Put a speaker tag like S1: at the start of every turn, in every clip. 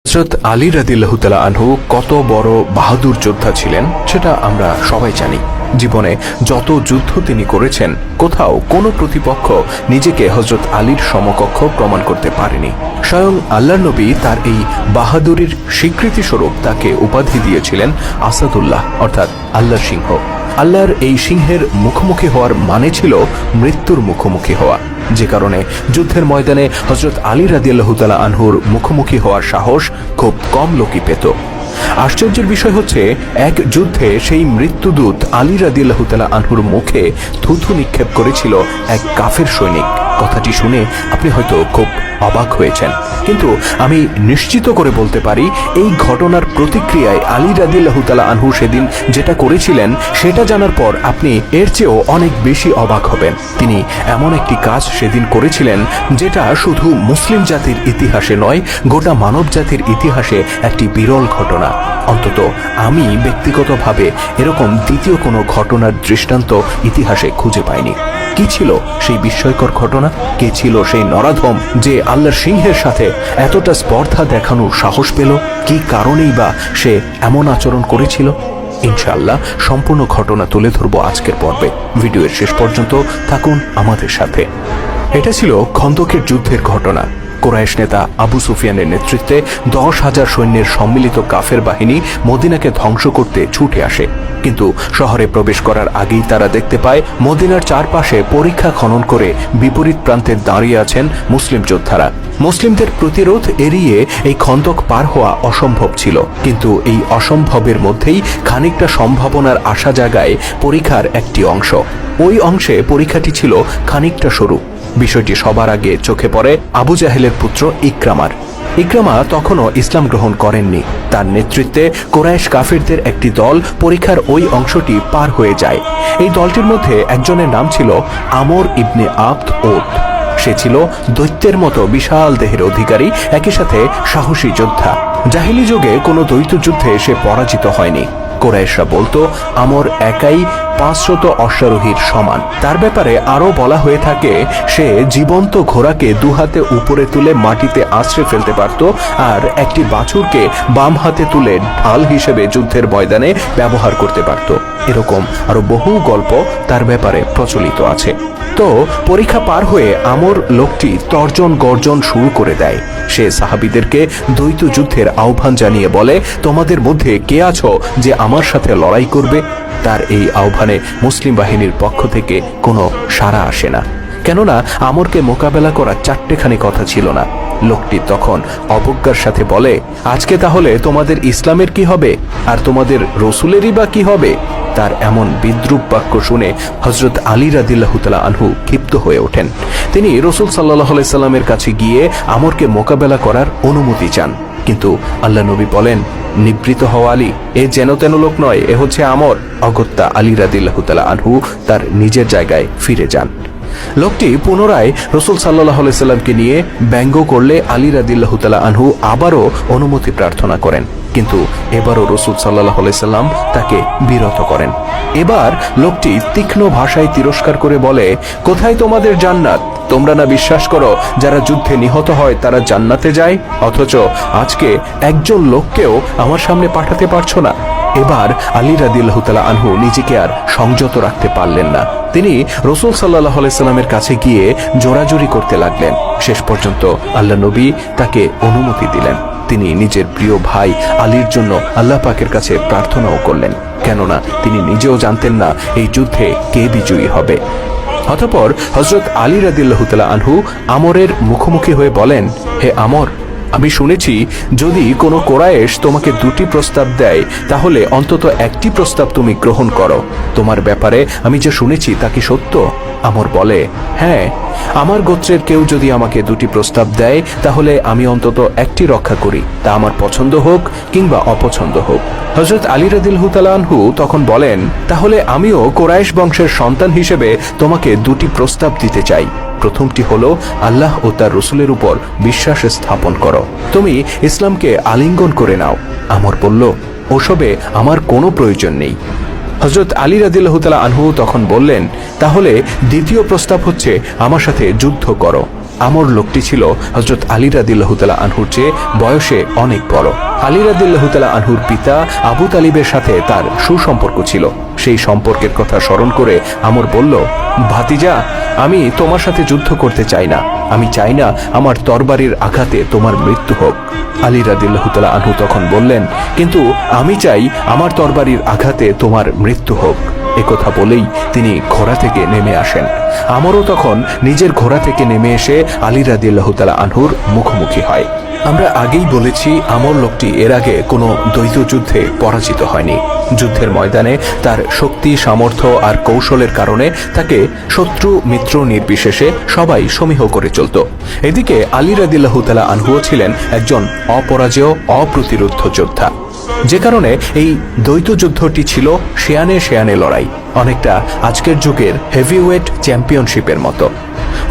S1: হযরত আলী রাদিয়াল্লাহু তাআলা আনহু কত বড় বাহাদুর যোদ্ধা ছিলেন সেটা আমরা সবাই জানি। জীবনে যত যুদ্ধ তিনি করেছেন, কোথাও কোনো প্রতিপক্ষ নিজেকে হযরত আলীর সমকক্ষ প্রমাণ করতে পারেনি। স্বয়ং আল্লাহর নবী তার এই বাহাদুরির স্বীকৃতি স্বরূপ তাকে উপাধি দিয়েছিলেন আসাদুল্লাহ, অর্থাৎ আল্লাহর সিংহ। আল্লাহর এই সিংহের মুখোমুখি হওয়ার মানে ছিল মৃত্যুর মুখোমুখি হওয়া, যে কারণে যুদ্ধের ময়দানে হযরত আলী রাদিয়াল্লাহু তাআলা আনহুর মুখোমুখি হওয়ার সাহস খুব কম লোকই পেত। আশ্চর্যের বিষয় হচ্ছে, এক যুদ্ধে সেই মৃত্যুদূত আলী রাদিয়াল্লাহু তাআলা আনহুর মুখে থুথু নিক্ষেপ করেছিল এক কাফের সৈনিক। কথাটি শুনে আপনি হয়তো খুব অবাক হয়েছেন, কিন্তু আমি নিশ্চিত করে বলতে পারি এই ঘটনার প্রতিক্রিয়ায় আলী রাদিয়াল্লাহু তাআলা আনহু সেদিন যেটা করেছিলেন সেটা জানার পর আপনি এর চেয়েও অনেক বেশি অবাক হবেন। তিনি এমন একটি কাজ সেদিন করেছিলেন যেটা শুধু মুসলিম জাতির ইতিহাসে নয়, গোটা মানব জাতির ইতিহাসে একটি বিরল ঘটনা। অন্তত আমি ব্যক্তিগতভাবে এরকম দ্বিতীয় কোনো ঘটনার দৃষ্টান্ত ইতিহাসে খুঁজে পাইনি। কি ছিল সেই বিস্ময়কর ঘটনা? কে ছিল সেই নরাধম যে আল্লাহর সিংহের সাথে এতটা স্পর্ধা দেখানোর সাহস পেল? কি কারণেই বা সে এমন আচরণ করেছিল? ইনশাআল্লাহ সম্পূর্ণ ঘটনা তুলে ধরব আজকের পর্বে। ভিডিওর শেষ পর্যন্ত থাকুন আমাদের সাথে। এটা ছিল খন্দকের যুদ্ধের ঘটনা। কুরাইশ নেতা আবু সুফিয়ানের নেতৃত্বে 10,000 সৈন্যের সম্মিলিত কাফের বাহিনী মদিনাকে ধ্বংস করতে ছুটে আসে, কিন্তু শহরে প্রবেশ করার আগেই তারা দেখতে পায় মদিনার চারপাশে পরীক্ষা খনন করে বিপরীত প্রান্তে দাঁড়িয়ে আছেন মুসলিম যোদ্ধারা। মুসলিমদের প্রতিরোধ এড়িয়ে এই খন্দক পার হওয়া অসম্ভব ছিল, কিন্তু এই অসম্ভবের মধ্যেই খানিকটা সম্ভাবনার আশা জাগায় পরীক্ষার একটি অংশ। ওই অংশে পরীক্ষাটি ছিল খানিকটা সরু। বিষয়টি সবার আগে চোখে পড়ে আবু জাহেলের পুত্র ইকরামার। ইকরামা তখনও ইসলাম গ্রহণ করেননি। তার নেতৃত্বে কুরাইশ কাফিরদের একটি দল পরীক্ষার ওই অংশটি পার হয়ে যায়। এই দলটির মধ্যে একজনের নাম ছিল আমর ইবনে আবদ ওদ। সে ছিল দৈত্যের মতো বিশাল দেহের অধিকারী, একই সাথে সাহসী যোদ্ধা। জাহিলি যুগে কোনো দ্বৈত যুদ্ধে সে পরাজিত হয়নি। কুরাইশরা বলতো আমর একাই 500 অশ্বারোহীর সমান। তার ব্যাপারে আরো বলা হয়ে থাকে, সে জীবন্ত ঘোড়াকে দুহাতে উপরে তুলে মাটিতে আছড়ে ফেলতে পারত, আর একটি বাছুরকে বাম হাতে তুলে ঢাল হিসেবে যুদ্ধের ময়দানে ব্যবহার করতে পারত। এরকম আরো বহু গল্প তার ব্যাপারে প্রচলিত আছে। তো পরীক্ষা পার হয়ে আমর লোকটি তর্জন গর্জন শুরু করে দেয়। সে সাহাবীদেরকে দ্বৈত যুদ্ধের আহ্বান জানিয়ে বলে, তোমাদের মধ্যে কে আছো যে আমার সাথে লড়াই করবে? তার এই আহ্বানে মুসলিম বাহিনীর পক্ষ থেকে কোনো সাড়া আসে না, কেননা আমরকে মোকাবেলা করার 4টেখানি কথা ছিল না। লোকটি তখন অবজ্ঞার সাথে বলে, আজকে তাহলে তোমাদের ইসলামের কি হবে, আর তোমাদের রসুলেরই বা কি হবে? তার এমন বিদ্রূপ বাক্য শুনে হযরত আলী রাদিয়াল্লাহু তাআলা আনহু ক্ষিপ্ত হয়ে ওঠেন। তিনি রাসূল সাল্লাল্লাহু আলাইহি সাল্লামের কাছে গিয়ে আমরকে মোকাবেলা করার অনুমতি চান, কিন্তু আল্লাহ নবী বলেন, নিবৃত হও আলী, এ যেন তেন লোক নয়, এ হচ্ছে আমর। অগত্যা আলী রাদিয়াল্লাহু তাআলা আনহু তার নিজের জায়গায় ফিরে যান। লোকটি পুনরায় রাসূল সাল্লাল্লাহু আলাইহি সাল্লামকে নিয়ে ব্যঙ্গ করলে আলী রাদিয়াল্লাহু তাআলা আনহু আবারও অনুমতি প্রার্থনা করেন, কিন্তু এবারও রাসূল সাল্লাল্লাহু আলাইহি সাল্লাম তাকে বিরত করেন। এবার লোকটি তীক্ষ্ণ ভাষায় তিরস্কার করে বলে, কোথায় তোমাদের জান্নাত? তোমরা না বিশ্বাস করো যারা যুদ্ধে নিহত হয় তারা জান্নাতে যায়, অথচ আজকে একজন লোককেও আমার সামনে পাঠাতে পারছো না। এবার আলী রাদিয়াল্লাহু তাআলা আনহু নিজেকে আর সংযত রাখতে পারলেন না। তিনি রাসূল সাল্লাল্লাহু আলাইহি সাল্লামের কাছে গিয়ে জোরাজুরি করতে লাগলেন। শেষ পর্যন্ত আল্লাহ নবী তাকে অনুমতি দিলেন। তিনি নিজের প্রিয় ভাই আলীর জন্য আল্লাহ পাকের কাছে প্রার্থনাও করলেন, কেননা তিনি নিজেও জানতেন না এই যুদ্ধে কে বিজয়ী হবে। অতঃপর হযরত আলী রাদিয়াল্লাহু তাআলা আনহু আমরের মুখোমুখি হয়ে বলেন, হে আমর, আমি শুনেছি যদি কোনো কুরাইশ তোমাকে 2টি প্রস্তাব দেয় তাহলে অন্তত একটি প্রস্তাব তুমি গ্রহণ করো। তোমার ব্যাপারে আমি যে শুনেছি তা কি সত্য? আমর বলে, হ্যাঁ, আমার গোত্রের কেউ যদি আমাকে 2টি প্রস্তাব দেয় তাহলে আমি অন্তত একটি রক্ষা করি, তা আমার পছন্দ হোক কিংবা অপছন্দ হোক। হযরত আলী রাদিয়াল্লাহু তাআলা আনহু তখন বলেন, তাহলে আমিও কুরাইশ বংশের সন্তান হিসেবে তোমাকে 2টি প্রস্তাব দিতে চাই। প্রথমটি হলো, আল্লাহ ও তার রসুলের উপর বিশ্বাস স্থাপন করো, তুমি ইসলামকে আলিঙ্গন করে নাও। আমর বলল, ওসবে আমার কোনো প্রয়োজন নেই। হযরত আলী রাদিয়াল্লাহু তাআলা আনহু তখন বললেন, তাহলে দ্বিতীয় প্রস্তাব হচ্ছে আমার সাথে যুদ্ধ করো। আমর লোকটি ছিল হযরত আলী রাদিয়াল্লাহু তাআলা আনহুর চেয়ে বয়সে অনেক বড়। আলী রাদিয়াল্লাহু তাআলা আনহুর পিতা আবু তালিবের সাথে তার সুসম্পর্ক ছিল। সেই সম্পর্কের কথা স্মরণ করে আমর বলল, ভাতিজা, আমি তোমার সাথে যুদ্ধ করতে চাই না। আমি চাই না আমার তরবারির আঘাতে তোমার মৃত্যু হোক। আলী রাদিয়াল্লাহু তাআলা আনহু তখন বললেন, কিন্তু আমি চাই আমার তরবারির আঘাতে তোমার মৃত্যু হোক। একথা বলেই তিনি ঘোড়া থেকে নেমে আসেন। আমরও তখন নিজের ঘোড়া থেকে নেমে এসে আলী রাদিয়াল্লাহু তাআলা আনহুর মুখোমুখি হয়। আমরা আগেই বলেছি, আমর লোকটি এর আগে কোনো দ্বৈত যুদ্ধে পরাজিত হয়নি। যুদ্ধের ময়দানে তার শক্তি, সামর্থ্য আর কৌশলের কারণে তাকে শত্রু মিত্র নির্বিশেষে সবাই সমীহ করে চলত। এদিকে আলী রাদিয়াল্লাহু তাআলা আনহুও ছিলেন একজন অপরাজেয়, অপ্রতিরোধ্য যোদ্ধা, যে কারণে এই দ্বৈত যুদ্ধটি ছিল শেয়ানে শেয়ানে লড়াই, অনেকটা আজকের যুগের হেভিওয়েট চ্যাম্পিয়নশিপের মতো।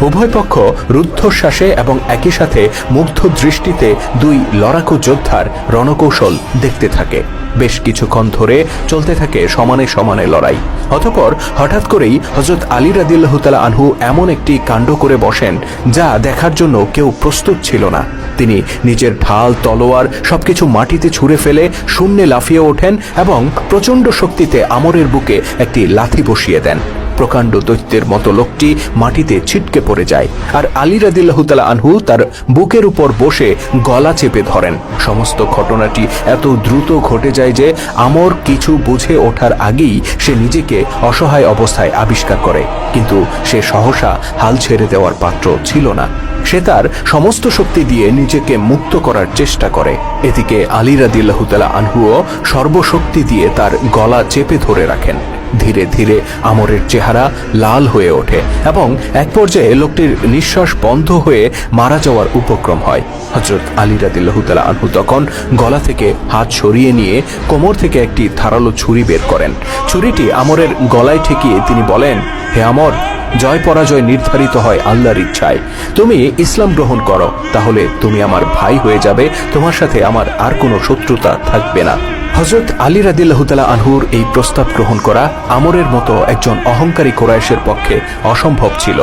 S1: উভয় পক্ষ রুদ্ধশ্বাসে এবং একই সাথে মুগ্ধ দৃষ্টিতে দুই লড়াকু যোদ্ধার রণকৌশল দেখতে থাকে। বেশ কিছুক্ষণ ধরে চলতে থাকে সমানে সমানে লড়াই। অতঃপর হঠাৎ করেই হযরত আলী রাদিয়াল্লাহু তাআলা আনহু এমন একটি কাণ্ড করে বসেন যা দেখার জন্য কেউ প্রস্তুত ছিল না। তিনি নিজের ঢাল, তলোয়ার সবকিছু মাটিতে ছুঁড়ে ফেলে শূন্যে লাফিয়ে ওঠেন এবং প্রচণ্ড শক্তিতে আমরের বুকে একটি লাথি বসিয়ে দেন। প্রকাণ্ড দৈত্যের মতো লোকটি মাটিতে ছিটকে পড়ে যায়, আর আলী রাদিয়াল্লাহু তাআলা আনহু তার বুকের উপর বসে গলা চেপে ধরেন। সমস্ত ঘটনাটি এত দ্রুত ঘটে যায় যে আমর কিছু বুঝে ওঠার আগেই সে নিজেকে অসহায় অবস্থায় আবিষ্কার করে, কিন্তু সে সহসা হাল ছেড়ে দেওয়ার পাত্র ছিল না। সে তার সমস্ত শক্তি দিয়ে নিজেকে মুক্ত করার চেষ্টা করে। এদিকে আলী রাদিয়াল্লাহু তাআলা আনহুও সর্বশক্তি দিয়ে তার গলা চেপে ধরে রাখেন। ধীরে ধীরে আমরের চেহারা লাল হয়ে ওঠে এবং এক পর্যায়ে লোকটির নিঃশ্বাস বন্ধ হয়ে মারা যাওয়ার উপক্রম হয়। হযরত আলী রাদিয়াল্লাহু তাআলা আনহু তখন গলা থেকে হাত সরিয়ে নিয়ে কোমর থেকে একটি ধারালো ছুরি বের করেন। ছুরিটি আমরের গলায় ঠেকিয়ে তিনি বলেন, হে আমর, জয় পরাজয় নির্ধারিত হয় আল্লাহর ইচ্ছায়। তুমি ইসলাম গ্রহণ করো, তাহলে তুমি আমার ভাই হয়ে যাবে, তোমার সাথে আমার আর কোনো শত্রুতা থাকবে না। হযরত আলী রাদিয়াল্লাহু তাআলা আনহুর এই প্রস্তাব গ্রহণ করা আমরের মতো একজন অহংকারী কুরাইশের পক্ষে অসম্ভব ছিল।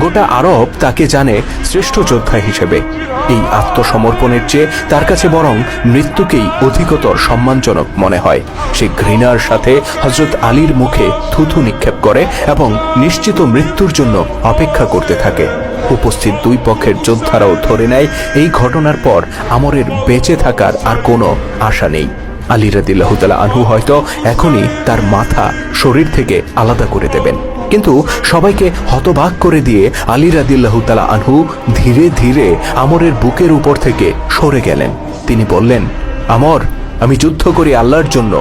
S1: গোটা আরব তাকে জানে শ্রেষ্ঠ যোদ্ধা হিসেবে। এই আত্মসমর্পণের চেয়ে তার কাছে বরং মৃত্যুকেই অধিকতর সম্মানজনক মনে হয়। সে ঘৃণার সাথে হযরত আলীর মুখে থুথু নিক্ষেপ করে এবং নিশ্চিত মৃত্যুর জন্য অপেক্ষা করতে থাকে। উপস্থিত দুই পক্ষের যোদ্ধারাও ধরে নেয় এই ঘটনার পর আমরের বেঁচে থাকার আর কোনো আশা নেই। আলী রাদিয়াল্লাহু তাআলা আনহু হয়তো এখনই তার মাথা শরীর থেকে আলাদা করে দেবেন, কিন্তু সবাইকে হতবাক করে দিয়ে আলী রাদিয়াল্লাহু তাআলা আনহু ধীরে ধীরে আমরের বুকের উপর থেকে সরে গেলেন। তিনি বললেন, আমর, আমি যুদ্ধ করি আল্লাহর জন্য।